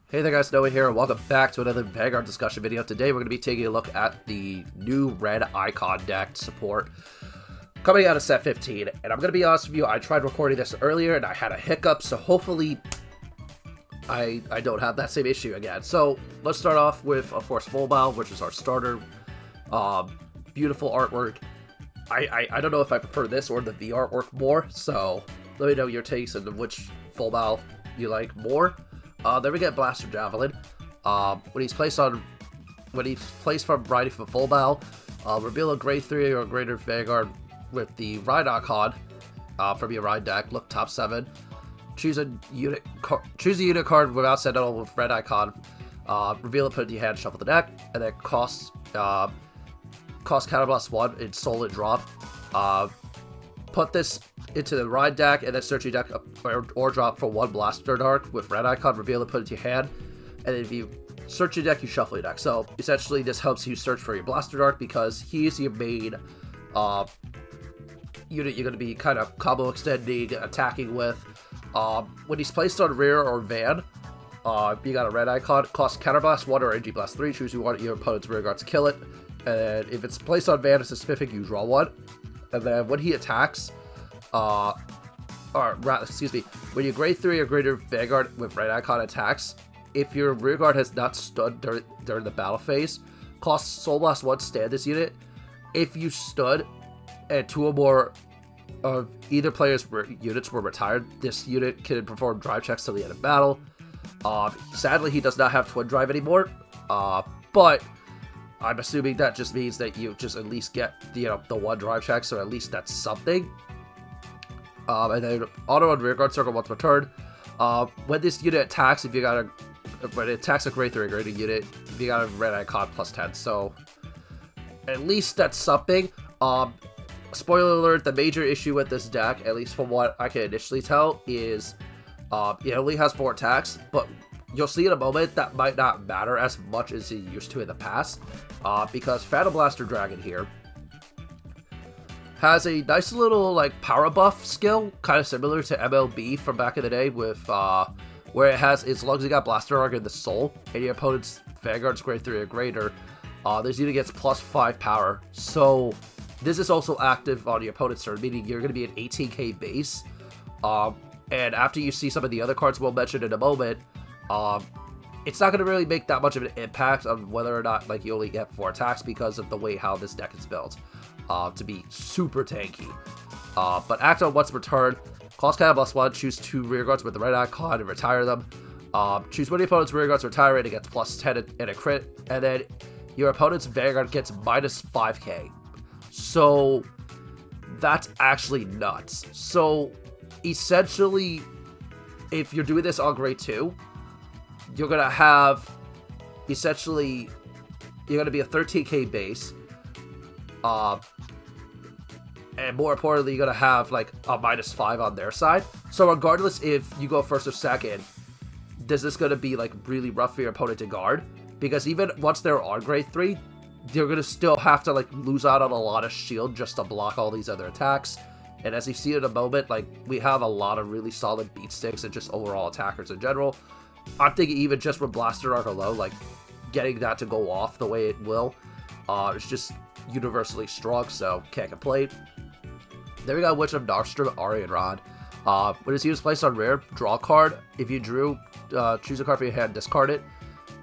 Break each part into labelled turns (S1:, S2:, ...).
S1: Hey there guys, Nemain here, and welcome back to another Vanguard discussion video. Today we're going to be taking a look at the new Ren Icon deck support coming out of set 15. And I'm going to be honest with you, I tried recording this earlier and I had a hiccup, so hopefully I don't have that same issue again. So let's start off with, of course, Full Bow, which is our starter. Beautiful artwork. I don't know if I prefer this or the V artwork more, so let me know your takes and which Full Bow you like more. Then we get Blaster Javelin. When he's placed from Riding for Full Bow, reveal a grade 3 or greater Vanguard with the Ren Icon from your Ride deck. Look top 7. Choose a unit card without Sentinel with Ren Icon. Reveal it, put it in your hand, shuffle the deck, and then cost Counterblast 1 in solid drop. Put this into the Ride deck, and then search your deck or drop for 1 Blaster Dark with Ren Icon, reveal it, put it to your hand, and then if you search your deck, you shuffle your deck. So essentially this helps you search for your Blaster Dark because he's your main unit you're going to be kind of combo extending, attacking with. When he's placed on rear or van, you got a Ren Icon, cost Counterblast 1 or Energy Blast 3, choose you want your opponent's rear guard to kill it, and if it's placed on van, it's a specific, you draw 1, and then when he attacks, when your grade 3 or greater Vanguard with Ren Icon attacks, if your rear guard has not stood during the battle phase, cost Soul Blast 1, stand this unit. If you stood and 2 or more of either player's units were retired, this unit can perform drive checks till the end of battle. Sadly, he does not have Twin Drive anymore, but I'm assuming that just means that you just at least get the 1 drive check, so at least that's something. And then auto on rearguard circle once per turn. When this unit attacks, when it attacks a grade 3 or greater unit, you got a Ren Icon plus 10. So at least that's something. Spoiler alert: the major issue with this deck, at least from what I can initially tell, is it only has 4 attacks, but you'll see in a moment that might not matter as much as it used to in the past, because Phantom Blaster Dragon here has a nice little power buff skill, kind of similar to MLB from back in the day, with where it has, as long as you got Blaster Arc in the Soul and your opponent's Vanguard's grade 3 or greater, this unit gets plus 5 power. So this is also active on your opponent's turn, meaning you're going to be an 18k base. And after you see some of the other cards we'll mention in a moment, it's not going to really make that much of an impact on whether or not you only get 4 attacks because of the way how this deck is built. To be super tanky. But act on once per turn, cost Counterblast 1, choose 2 rearguards with the Ren Icon and retire them. Choose one of your opponent's rearguards, retire it, it gets plus 10 and a crit, and then your opponent's Vanguard gets minus 5k. So that's actually nuts. So essentially, if you're doing this on grade 2, you're going to have, essentially, you're going to be a 13k base. And more importantly, you're going to have a minus 5 on their side. So regardless if you go first or second, is this going to be really rough for your opponent to guard? Because even once they're on grade 3, they're going to still have to lose out on a lot of shield just to block all these other attacks. And as you see in a moment, we have a lot of really solid beat sticks and just overall attackers in general. I'm thinking even just with Blaster Arc alone, getting that to go off the way it will, it's just universally strong, so can't complain. Then we got Witch of Nostrum, Arianrhod. When his unit is placed on rear, draw a card. If you drew, choose a card from your hand, discard it.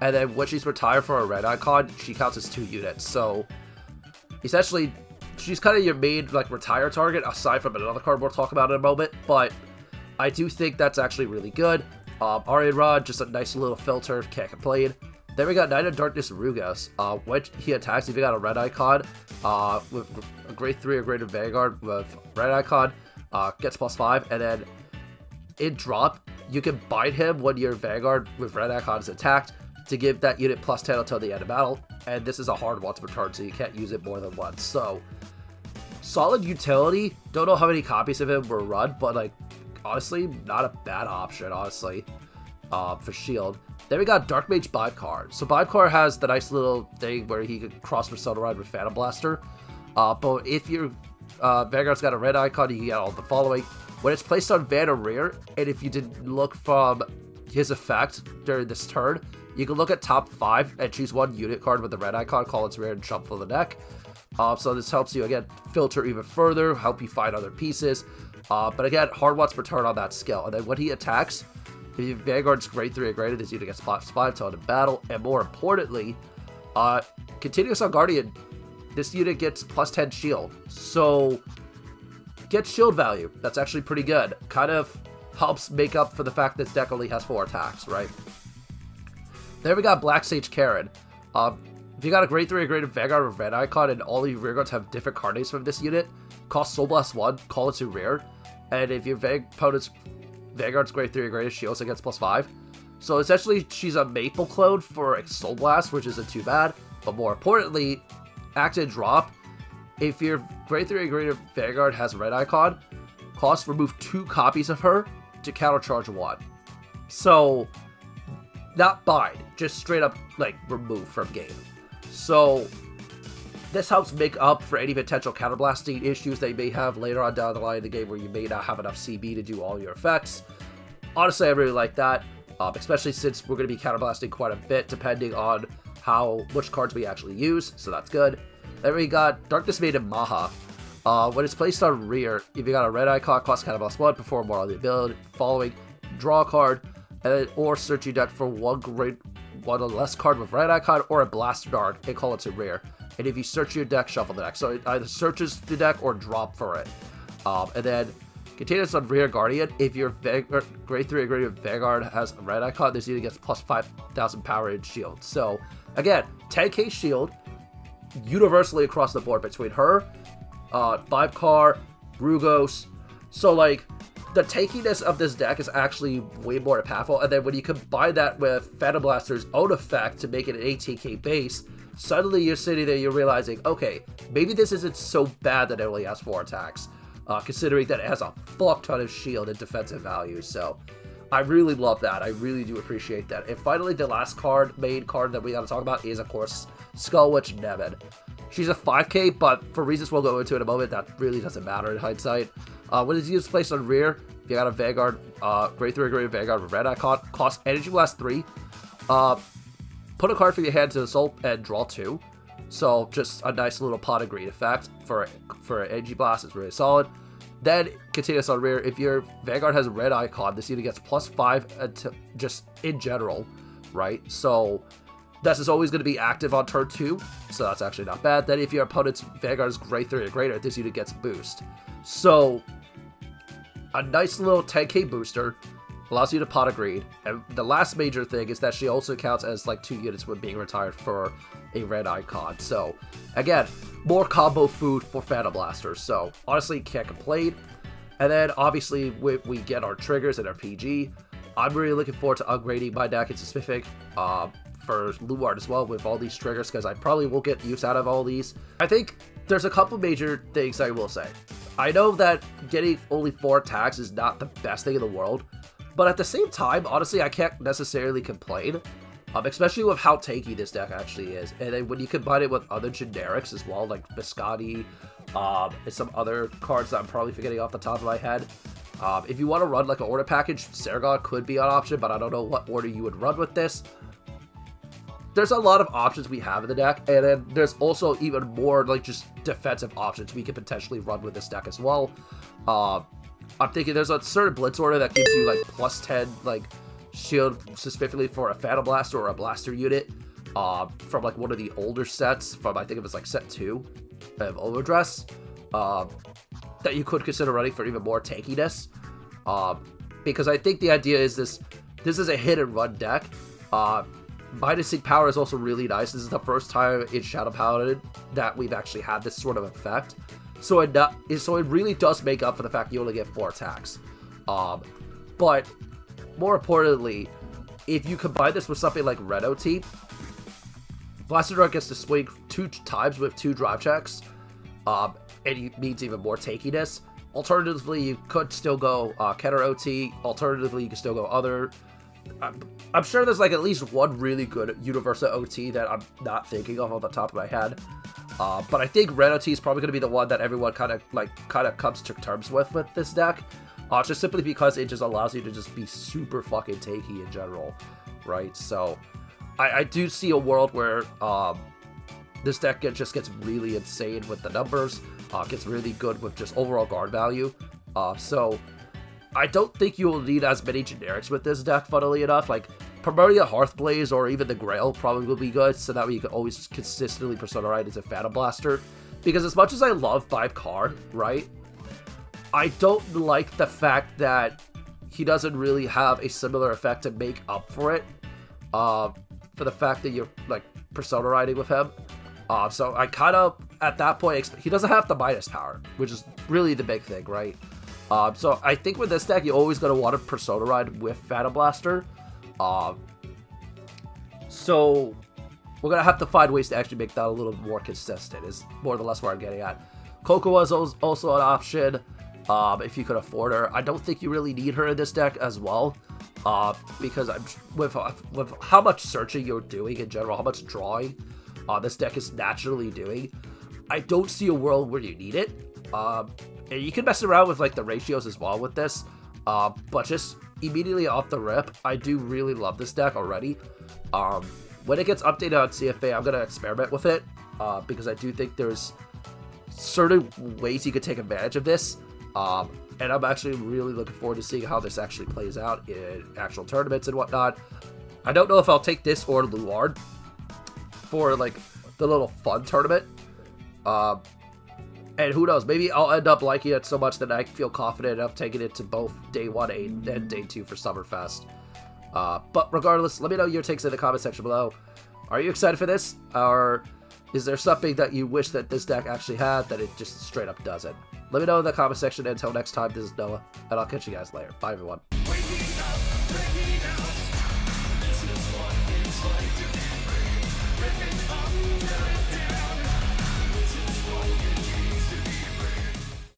S1: And then when she's retired for a Ren Icon, she counts as 2 units. So essentially, she's kind of your main retire target, aside from another card we'll talk about in a moment. But I do think that's actually really good. Arianrhod, just a nice little filter, can't complain. Then we got Knight of Darkness Rugos. When he attacks, if you got a Ren Icon with a grade 3 or greater Vanguard with Ren Icon, gets plus 5, and then in drop, you can bind him when your Vanguard with Ren Icon is attacked to give that unit plus 10 until the end of battle. And this is a hard once per turn, so you can't use it more than once. So solid utility. Don't know how many copies of him were run, but honestly, not a bad option, honestly, for shield. Then we got Dark Mage Badhabh. So Badhabh has the nice little thing where he could cross Persona Ride with Phantom Blaster. But if your Vanguard's got a Ren Icon, you can get all the following. When it's placed on van or rear, and if you did look from his effect during this turn, you can look at top 5 and choose one unit card with the red icon, call its rare, and shuffle the deck. So this helps you, again, filter even further, help you find other pieces. But again, hard wants per turn on that skill. And then when he attacks, if Vanguard's grade 3 or greater, this unit gets +5 to end the battle. And more importantly, Continuous on Guardian, this unit gets +10 shield. So, get shield value. That's actually pretty good. Kind of helps make up for the fact that this deck only has 4 attacks, right? Then we got Black Sage Charon. If you got a grade 3 or greater Vanguard with Ren Icon and all of your rear guards have different card names from this unit, cost Soul Blast 1, call it to rear. And if your opponent's Vanguard's grade 3 or greater, she also gets +5. So essentially, she's a Maple clone for Soul Blast, which isn't too bad. But more importantly, active drop. If your grade 3 or greater Vanguard has Red Icon, cost remove 2 copies of her to countercharge 1. So, not bind, just straight up, like, remove from game. So, this helps make up for any potential counterblasting issues that you may have later on down the line in the game where you may not have enough CB to do all your effects. Honestly, I really like that, especially since we're going to be counterblasting quite a bit depending on which cards we actually use, so that's good. Then we got Darkness Maiden Macha. When it's placed on rear, if you got a red icon, cost counterblast 1, perform more on the ability, following, draw a card, or search your deck for one or less card with red icon or a Blaster Dark and call it to rear. And if you search your deck, shuffle the deck. So it either searches the deck or drop for it. And then Continuous on Rear Guardian. If your grade 3 or greater Vanguard has a red icon, this unit gets +5,000 power and shield. So again, 10k shield universally across the board between her, 5-car, Rugos. So like, the tankiness of this deck is actually way more impactful. And then when you combine that with Phantom Blaster's own effect to make it an 18k base, suddenly you're sitting there, you're realizing, okay, maybe this isn't so bad that it only has 4 attacks, considering that it has a fuck ton of shield and defensive value. So I really love that. I really do appreciate that. And finally, the last main card that we got to talk about is, of course, Skull Witch Nemain. She's a 5k, but for reasons we'll go into in a moment, that really doesn't matter in hindsight. When it's used placed on rear, if you got a Vanguard, grade 3 or greater Vanguard with red icon, cost Energy Blast 3. Put a card from your hand to the soul and draw 2. So just a nice little pot of green effect for an Energy Blast. It's really solid. Then Continuous on rear. If your Vanguard has a red icon, this unit gets +5 just in general, right? So this is always going to be active on turn 2, so that's actually not bad. Then if your opponent's Vanguard is grade 3 or greater, this unit gets boost. So a nice little 10k booster, allows you to pot of green. And the last major thing is that she also counts as like 2 units when being retired for a red icon. So again, more combo food for Phantom Blasters. So honestly, can't complain. And then obviously we get our triggers and our PG. I'm really looking forward to upgrading my deck into specific for Luard as well with all these triggers, because I probably will get use out of all these. I think there's a couple major things I will say. I know that getting only 4 attacks is not the best thing in the world, but at the same time, honestly, I can't necessarily complain, especially with how tanky this deck actually is. And then when you combine it with other generics as well, like Biscotti, and some other cards that I'm probably forgetting off the top of my head. If you want to run like an order package, Sargon could be an option, but I don't know what order you would run with this. There's a lot of options we have in the deck, and then there's also even more like just defensive options we could potentially run with this deck as well. I'm thinking there's a certain Blitz order that gives you like +10 like shield specifically for a Phantom Blaster or a Blaster unit from like one of the older sets from, I think it was like set 2 of Overdress, that you could consider running for even more tankiness, because I think the idea is this is a hit and run deck. Minusing power is also really nice. This is the first time in Shadow Paladin that we've actually had this sort of effect. So it really does make up for the fact you only get 4 attacks. But more importantly, if you combine this with something like Red OT, Blaster Dark gets to swing 2 times with 2 drive checks, and it means even more tankiness. Alternatively, you could still go Keter OT. Alternatively, you can still go other. I'm sure there's like at least one really good Universal OT that I'm not thinking of on the top of my head. But I think Red OT is probably going to be the one that everyone kind of comes to terms with this deck. just simply because it just allows you to just be super fucking tanky in general, right? So I do see a world where this deck just gets really insane with the numbers, gets really good with just overall guard value. So I don't think you will need as many generics with this deck, funnily enough. Like, Primordial Hearthblaze or even the Grail probably will be good, so that way you can always consistently Persona Ride as a Phantom Blaster. Because as much as I love Vibe Card, right, I don't like the fact that he doesn't really have a similar effect to make up for it, for the fact that you're, like, Persona Riding with him. So I kind of, at that point, he doesn't have the minus power, which is really the big thing, right? So I think with this deck, you're always going to want to Persona Ride with Phantom Blaster. So we're going to have to find ways to actually make that a little more consistent, is more or less where I'm getting at. Cocoa is also an option, if you could afford her. I don't think you really need her in this deck as well, because with how much searching you're doing in general, how much drawing this deck is naturally doing, I don't see a world where you need it. And you can mess around with like the ratios as well with this, but just immediately off the rip, I do really love this deck already. When it gets updated on CFA, I'm going to experiment with it, because I do think there's certain ways you could take advantage of this, and I'm actually really looking forward to seeing how this actually plays out in actual tournaments and whatnot. I don't know if I'll take this or Luard for like the little fun tournament, and who knows, maybe I'll end up liking it so much that I feel confident enough taking it to both Day 1 and Day 2 for Summerfest. But regardless, let me know your takes in the comment section below. Are you excited for this? Or is there something that you wish that this deck actually had that it just straight up doesn't? Let me know in the comment section. Until next time, this is Noah, and I'll catch you guys later. Bye, everyone.